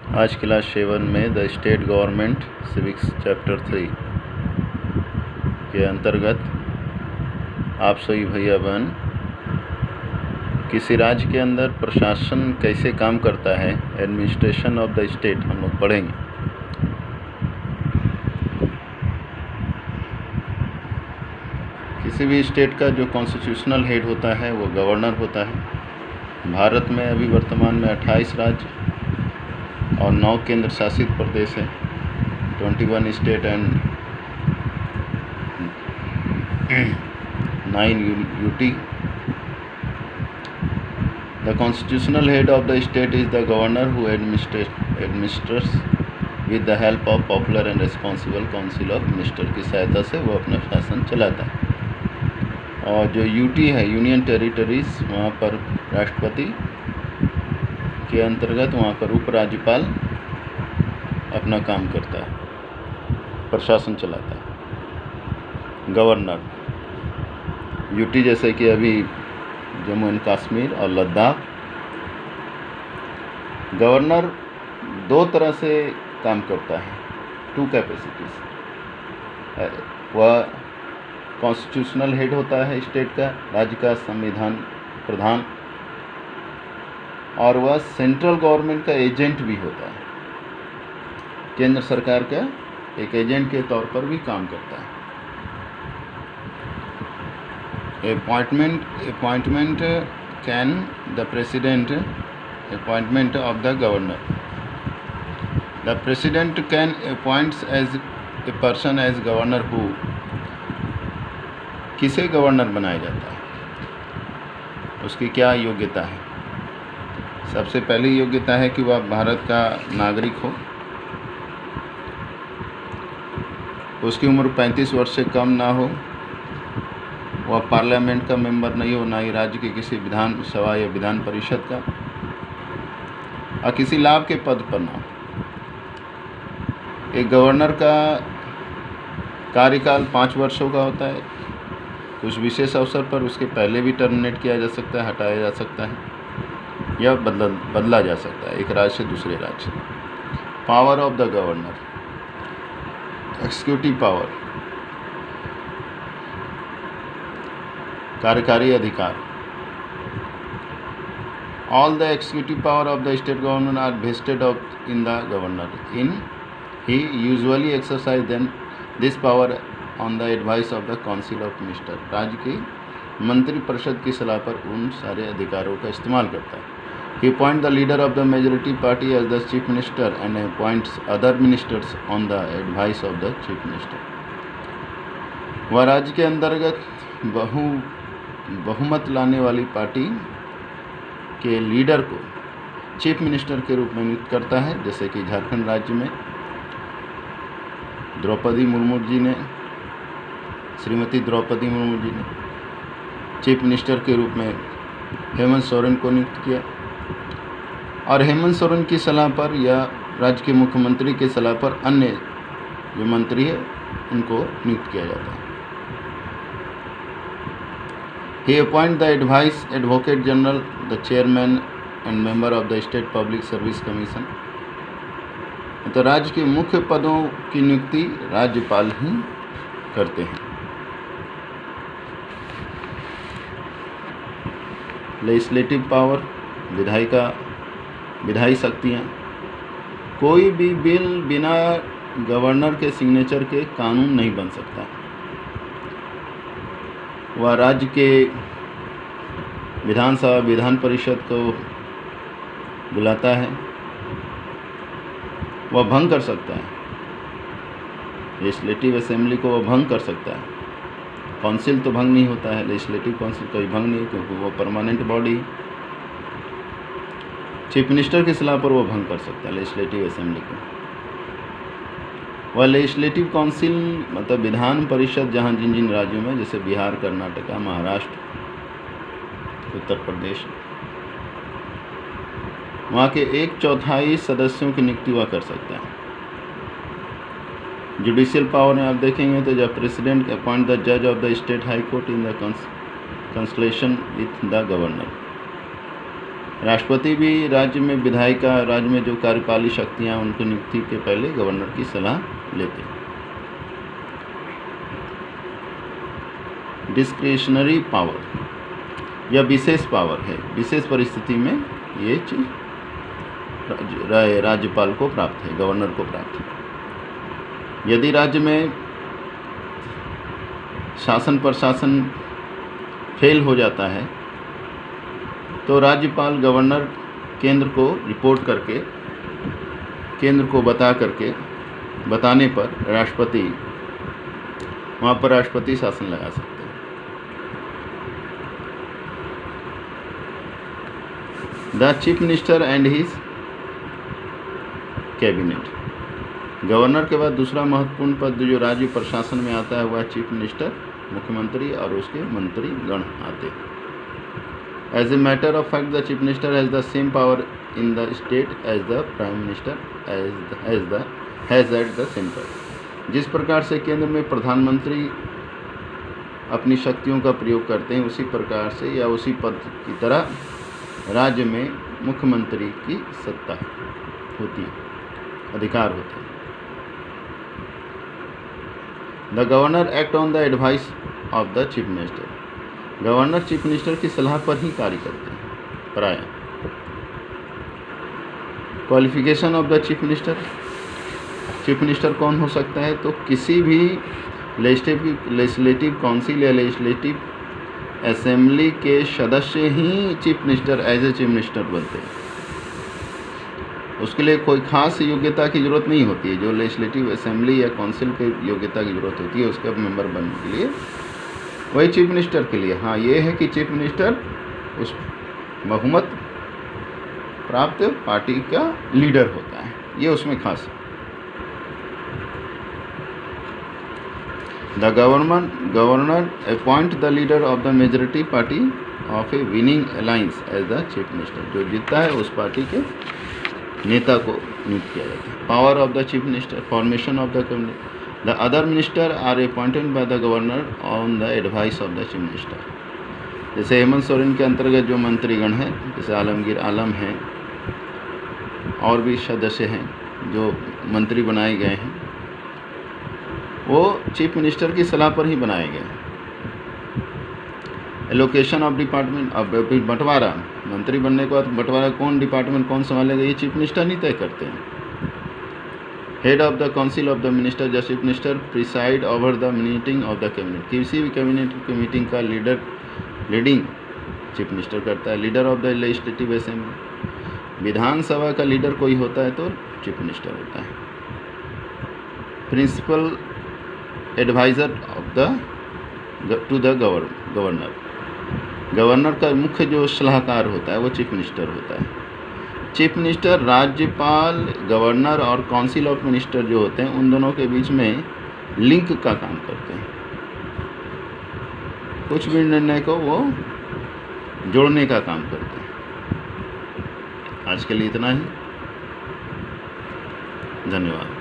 आज क्लास 7 में the state government civics chapter 3 के अंतर्गत आप सभी भैया बहन किसी राज्य के अंदर प्रशासन कैसे काम करता है, एडमिनिस्ट्रेशन ऑफ द स्टेट हम लोग पढ़ेंगे। किसी भी स्टेट का जो कॉन्स्टिट्यूशनल हेड होता है वो गवर्नर होता है। भारत में अभी वर्तमान में 28 राज्य और 9 केंद्र शासित प्रदेश हैं, 21 state and 9 UT. The constitutional head of the state is the governor who administers with the help of popular and responsible council of minister की सहायता से वो अपना शासन चलाता है। और जो यूटी है, यूनियन टेरिटरीज, वहाँ पर राष्ट्रपति के अंतर्गत वहाँ पर उपराज्यपाल अपना काम करता है, प्रशासन चलाता है। गवर्नर यूटी जैसे कि अभी जम्मू एंड कश्मीर और लद्दाख। गवर्नर 2 तरह से काम करता है, 2 कैपेसिटीज। वह कॉन्स्टिट्यूशनल हेड होता है स्टेट का, राज्य का संविधान प्रधान, और वह सेंट्रल गवर्नमेंट का एजेंट भी होता है, केंद्र सरकार का एक एजेंट के तौर पर भी काम करता है। appointment can the president appointment of the governor. The president can appoint as a person as governor who किसे गवर्नर बनाया जाता है, उसकी क्या योग्यता है। सबसे पहली योग्यता है कि वह भारत का नागरिक हो, उसकी उम्र 35 वर्ष से कम ना हो, वह पार्लियामेंट का मेंबर नहीं हो, ना ही राज्य के किसी विधान सभा या विधान परिषद का, और किसी लाभ के पद पर ना हो। एक गवर्नर का कार्यकाल 5 वर्षों का होता है। कुछ विशेष अवसर पर उसके पहले भी टर्मिनेट किया जा सकता है, हटाया जा सकता है या बदला जा सकता है एक राज्य से दूसरे राज्य। Power of the governor, executive power, कार्यकारी अधिकार। All the executive power of the state government are vested in the governor. He usually exercise then this power on the advice of the council of minister. राज्य की मंत्री परिषद की सलाह पर उन सारे अधिकारों का इस्तेमाल करता है। He appoint the leader of the majority party as the chief minister and appoints other ministers on the advice of the chief minister. वह राज्य के अंतर्गत बहुमत लाने वाली पार्टी के लीडर को चीफ मिनिस्टर के रूप में नियुक्त करता है। जैसे कि झारखंड राज्य में श्रीमती द्रौपदी मुर्मू जी ने चीफ मिनिस्टर के रूप में हेमंत सोरेन को नियुक्त किया, और हेमंत सोरेन की सलाह पर या राज्य के मुख्यमंत्री की सलाह पर अन्य जो मंत्री है उनको नियुक्त किया जाता है। He appoint the advocate general, the chairman and member of the state public service commission। तो राज्य के मुख्य पदों की नियुक्ति राज्यपाल ही करते हैं। लेजिस्लेटिव पावर, विधायी शक्तियाँ। कोई भी बिल बिना गवर्नर के सिग्नेचर के कानून नहीं बन सकता। वह राज्य के विधानसभा विधान परिषद को बुलाता है, वह भंग कर सकता है। लेजिस्लेटिव असेंबली को वह भंग कर सकता है। काउंसिल तो भंग नहीं होता है, लेजिस्लेटिव काउंसिल कोई भंग नहीं, क्योंकि वो परमानेंट बॉडी। चीफ मिनिस्टर की सलाह पर वो भंग कर सकता है लेजिस्लेटिव असेंबली को। वह लेजिस्लेटिव काउंसिल मतलब विधान परिषद जहाँ जिन राज्यों में, जैसे बिहार, कर्नाटका, महाराष्ट्र, उत्तर प्रदेश, वहाँ के 1/4 सदस्यों की नियुक्ति वह कर सकता है। जुडिशियल पावर में आप देखेंगे तो जब प्रेसिडेंट अपॉइंट द जज of the state high court in the consolation with the governor. राष्ट्रपति भी राज्य में विधायिका, राज्य में जो कार्यपालिक शक्तियाँ उनकी नियुक्ति के पहले गवर्नर की सलाह लेते हैं। डिस्क्रिशनरी पावर, यह विशेष पावर है, विशेष परिस्थिति में ये चीज राज्यपाल को प्राप्त है, गवर्नर को प्राप्त है। यदि राज्य में शासन प्रशासन फेल हो जाता है तो राज्यपाल गवर्नर केंद्र को रिपोर्ट करके, केंद्र को बताने पर राष्ट्रपति, वहाँ पर राष्ट्रपति शासन लगा सकते हैं। The chief minister and his cabinet, governor के बाद दूसरा महत्वपूर्ण पद जो राज्य प्रशासन में आता है वह चीफ मिनिस्टर, मुख्यमंत्री और उसके मंत्रीगण आते हैं। As a matter of fact the chief minister has the same power in the state as the prime minister has at the centre. जिस प्रकार से केंद्र में प्रधानमंत्री अपनी शक्तियों का प्रयोग करते हैं उसी प्रकार से या उसी पद की तरह राज्य में मुख्यमंत्री की सत्ता होती है, अधिकार होते हैं। The governor act on the advice of the chief minister, governor chief minister की सलाह पर ही कार्य करते हैं प्राय। Qualification of the chief minister, chief minister कौन हो सकता है? तो किसी भी लेजिस्लेटिव काउंसिल या लेजिस्लेटिव असेंबली के सदस्य ही chief minister as a chief minister बनते हैं। उसके लिए कोई खास योग्यता की ज़रूरत नहीं होती है। जो लेजिस्लेटिव असेंबली या काउंसिल की योग्यता की ज़रूरत होती है उसका मेंबर बनने के लिए, वही चीफ मिनिस्टर के लिए। हाँ, ये है कि चीफ मिनिस्टर उस बहुमत प्राप्त पार्टी का लीडर होता है, ये उसमें खास है। The governor appoint the leader of the majority party of a winning alliance as the chief minister, जो जीतता है उस पार्टी के नेता को नियुक्त किया जाता है। Power of the chief minister, formation of the cabinet, the other minister are appointed by the governor on the advice of the chief minister. जैसे हेमंत सोरेन के अंतर्गत जो मंत्रीगण हैं, जैसे आलमगीर आलम हैं और भी सदस्य हैं जो मंत्री बनाए गए हैं, वो चीफ मिनिस्टर की सलाह पर ही बनाए गए हैं। एलोकेशन ऑफ डिपार्टमेंट, अब बंटवारा, मंत्री बनने के बाद बंटवारा कौन डिपार्टमेंट कौन संभालेगा ये चीफ मिनिस्टर नहीं तय करते हैं। Head of the council of the minister, the chief minister preside over the meeting of the cabinet, किसी भी कैबिनेट की मीटिंग का लीडिंग चीफ मिनिस्टर करता है। Leader of the legislative assembly, विधानसभा का लीडर कोई होता है तो चीफ मिनिस्टर होता है। Principal adviser of the to the governor, governor का मुख्य जो सलाहकार होता है वो चीफ मिनिस्टर होता है। चीफ मिनिस्टर राज्यपाल, गवर्नर और काउंसिल ऑफ मिनिस्टर जो होते हैं उन दोनों के बीच में लिंक का काम करते हैं। कुछ भी निर्णय को वो जोड़ने का काम करते हैं। आज के लिए इतना ही, धन्यवाद।